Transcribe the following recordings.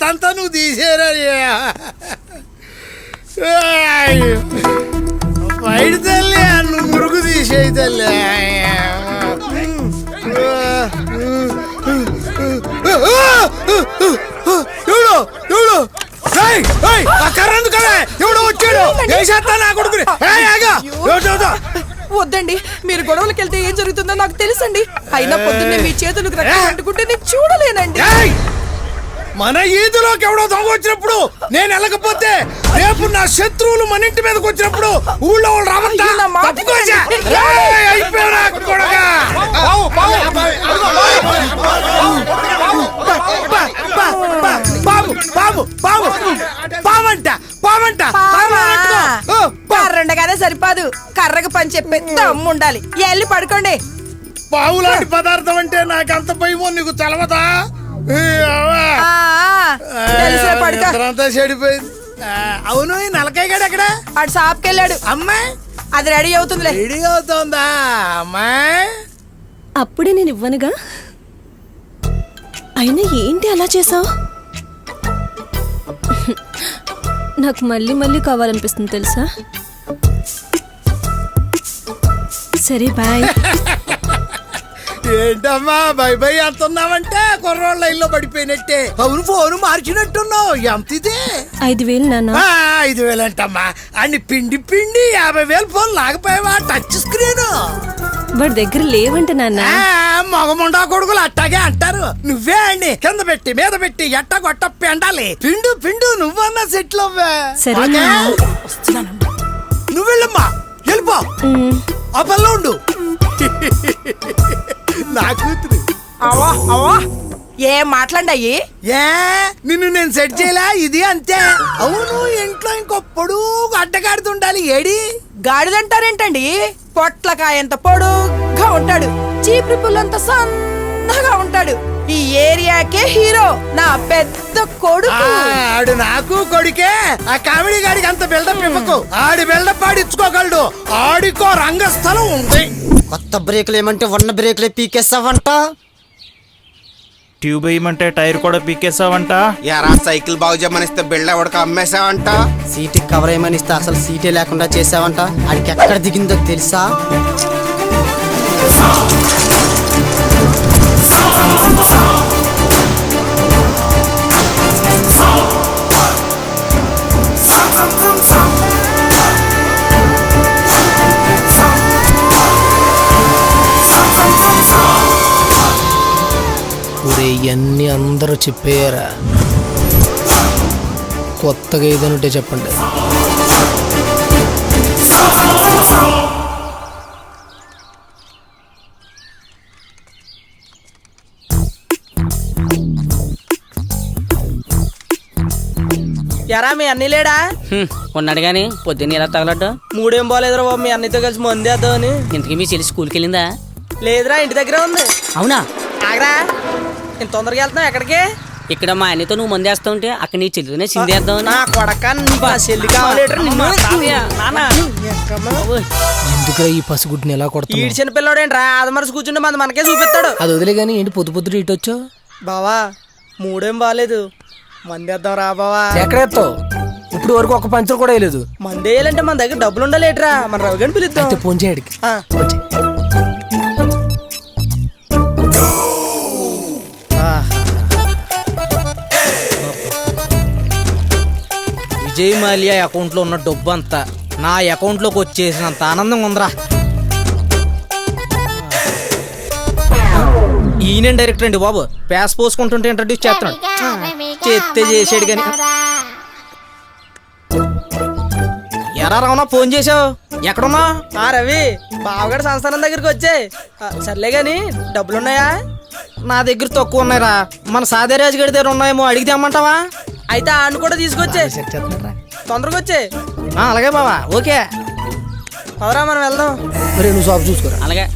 చెత్తంతా నువ్వు తీసేరా. బయట తల్లి నువ్వు మురుగు తీసేయి తల్లి. ఎవడు ఎవడు కర్రందు కదా ఎవడో వచ్చాడు. వేసేస్తా నా కొడుకుని. వద్దండి, మీరు గొడవలకు వెళ్తే ఏం జరుగుతుందో నాకు తెలుసండి. అయినా పొద్దున్నే మీ చేతులకు రక్తం అంటుకుంటే నేను చూడలేనండి. మన ఈదులోకి ఎవడో దొంగ వచ్చినప్పుడు నేను వెళ్ళకపోతే రేపు నా శత్రువులు మన ఇంటి మీదకి వచ్చినప్పుడు ఊళ్ళో వాళ్ళు రావంతా. కర్రండగానే సరిపాదు, కర్రకు పని చెప్పే దమ్ము ఉండాలి. వెళ్ళి పడుకోండి. పావు లాంటి పదార్థం అంటే నాకు అంత భయమో నీకు తెలవదా? అంతా చెడిపోయింది. అవును, ఈ నలకాయ గడు ఎక్కడ? అటు షాప్కి వెళ్ళాడు. అమ్మాయి అది రెడీ అవుతుందిలే. రెడీ అవుతుందా అమ్మాయి? అప్పుడే నేను ఇవ్వనుగా. అయినా ఏంటి అలా చేసావు? నాకు మళ్ళీ మళ్ళీ కావాలనిపిస్తుంది తెలుసా. సరే బాయ్. ఏంటమ్మా బై బై అంటున్నావంటే కుర్రోళ్ళ లైన్లో పడిపోయినట్టే. అవును, ఫోన్ మార్చినట్టున్నావు. ఎంత ఇది? 5,000 నాన్న. 5,000 అంటమ్మా. అన్ని పిండి పిండి 50,000 ఫోన్ లాగపోయావా? టచ్ స్క్రీన్ వాడి దగ్గర లేవంట నాన్న. మగముండా కొడుకులు అట్టాగే అంటారు. నువ్వే అండి కింద పెట్టి మీద పెట్టి ఎట్ట కొట్ట పెండాలి. పిండు పిండు నువ్వన్నా సెటిల్ అవ్వా. సరే నువ్వు వెళ్ళమ్మా, వెళ్ళిపో. ఆ పనిలో ఉండు. నా కూతురు ఏం మాట్లాడాయి? నిన్ను నేను సెట్ చేయలే, ఇది అంతే. అవును, ఇంట్లో ఇంకో పొడుగు అడ్డగాడుతుండాలి. ఏడి గాడిదంటారేంటండి? పొట్లకాయంత పొడుగ్గా ఉంటాడు, చీపురు పుల్లంత సన్నగా ఉంటాడు. ఈ ఏరియాకే హీరో, నా పెద్ద కొడుకు. ఆడు నాకు కొడుకే. ఆ కామెడీ గాడికి అంత బిల్డప్ ఇవ్వకు. ఆడి బిల్డప్ ఆడిచ్చుకోగలడు. ఆడికో రంగస్థలం ఉంది. కొత్త బ్రేకులు ఏమంటే ఉన్న బ్రేకులే పీకేస్తావంట. ట్యూబ్ వేయమంటే టైర్ కూడా పీకేసావంట. యారా సైకిల్ బాగు చేయమనిస్తే బిల్డ్ ఎవడికి అమ్మేసావంట. సీట్ కవర్ ఏమనిస్తే అసలు సీటే లేకుండా చేసావంట. ఆడికి ఎక్కడ దిగిందో తెలుసా? ఇవన్నీ అందరూ చెప్పారా? కొత్తగా ఏదైనా చెప్పండి. ఎరా మీ అన్ని లేడా? ఉన్నాడు గాని పొద్దున్న ఎలా తగలడ్డా? మూడేం బాలేదురా బాబు, మీ అన్నితో కలిసి మందేద్దామని. ఇంతకీ మీ చెల్లి స్కూల్కి వెళ్ళిందా? లేదురా, ఇంటి దగ్గర ఉంది. అవునా? ఆగరా, ఇంత తొందరగా వెళ్తున్నావు ఎక్కడికి? ఇక్కడ మా అన్నతో నువ్వు మందేస్తా ఉంటే అక్కడ నీ చెల్లితోనే చిందేద్దాం. నా కొడక, చెల్లి కావాలి. ఎందుకురా ఈ పసిగుడ్డిని ఎలా కొడతా? ఈడు చిన్న పిల్లడేంట్రా, అది మనిషి కూర్చుంటే మంది మనకే చూపిస్తాడు. అది వదిలే గానీ ఏంటి పొద్దు పొద్దుట ఇటు వచ్చావు? బావా మూడేం బాలేదు, మందేద్దాం రా బావా. ఎక్కడెత్తావు? ఇప్పుడు వరకు ఒక పంచర్ కూడా వేయలేదు. మందేయాలంటే మన దగ్గర డబ్బులు ఉండాలేట్రా. మన రవి గని పిలుద్దాం. ఫోన్ చేయడికి. విజయ్ మాల్యా అకౌంట్లో ఉన్న డబ్బు అంతా నా అకౌంట్లోకి వచ్చేసినంత ఆనందంగా ఉందిరా. ఈయన డైరెక్టర్ అండి బాబు. ప్యాస్ పోసుకుంటుంటే ఇంట్రడ్యూస్ చేస్తున్నాడు. చేస్తే చేసాడు కానీ. ఎరా రావునా, ఫోన్ చేసావు? ఎక్కడున్నా? రవి బావగడ సంస్థానం దగ్గరికి వచ్చే. సర్లే గాని డబ్బులున్నాయా? నా దగ్గర తక్కువ ఉన్నాయిరా. మన సాదేరాజు గడి దగ్గర ఉన్నాయేమో, అడిగితే అమ్మంటావా? అయితే ఆను కూడా తీసుకొచ్చే, తొందరగా వచ్చే. అలాగే బావా, ఓకే. పదరా మనం వెళ్దాం. మరి నువ్వు షాప్ చూసుకోరా. అలాగే.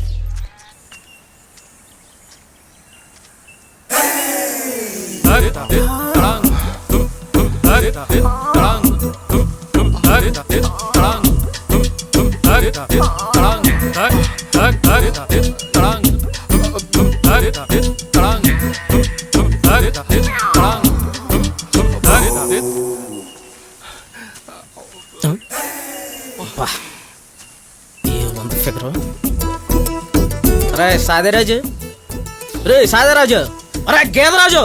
అబ్బా ఏముంది ఫిగరు. రే సాదేరాజు, రే సాదేరాజు, అరే గేదరాజు,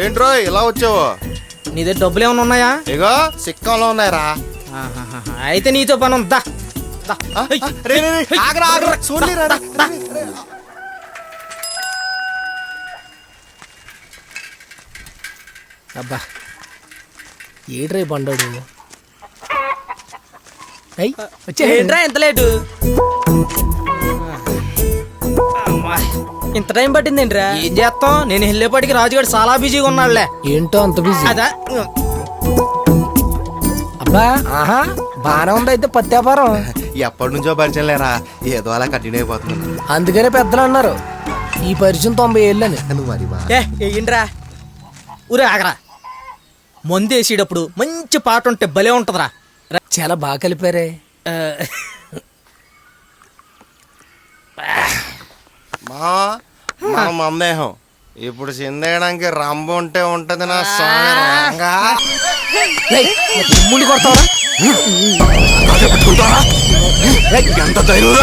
ఏంట్రో ఇలా వచ్చావు? నీ దగ్గర డబ్బులు ఏమైనా ఉన్నాయా? ఇగో సిక్కంలో ఉన్నాయరా. ఆహాహా. అయితే నీతో పని ఉందా? అబ్బా ఏడ్రే బండాడు. ఏయ్, వచ్చే. ఏంట్రా ఎంత లేటు? అమ్మా, ఇంత టైం పట్టింది ఏంట్రా? ఏం చేస్తాం, నేను వెళ్ళేపాటికి రాజుగారు చాలా బిజీగా ఉన్నాడులే. ఏంటో అంత బిజీ? అదా అబ్బా ఆహా బానే ఉంది అయితే పత్తి వ్యాపారం. ఎప్పటి నుంచో పరిచయం లేరా, ఏదో అలా కంటిన్యూ అయిపోతుంది. అందుకనే పెద్దలు అన్నారు ఈ పరిచయం 90 ఏళ్ళని. నువ్వు మరి బా. ఏంట్రా ఊరే ఆగరా. మందు వేసేటప్పుడు మంచి పాట ఉంటే భలే ఉంటదిరా. చాలా బాగా కలిపారే. ఆ, మా మందేహం ఇప్పుడు చిందేయడానికి రంబు ఉంటే ఉంటది నా స్వామి రంగా. ఏయ్, నా తమ్ముడిని కొడతావరా? ఎంత ధైర్యం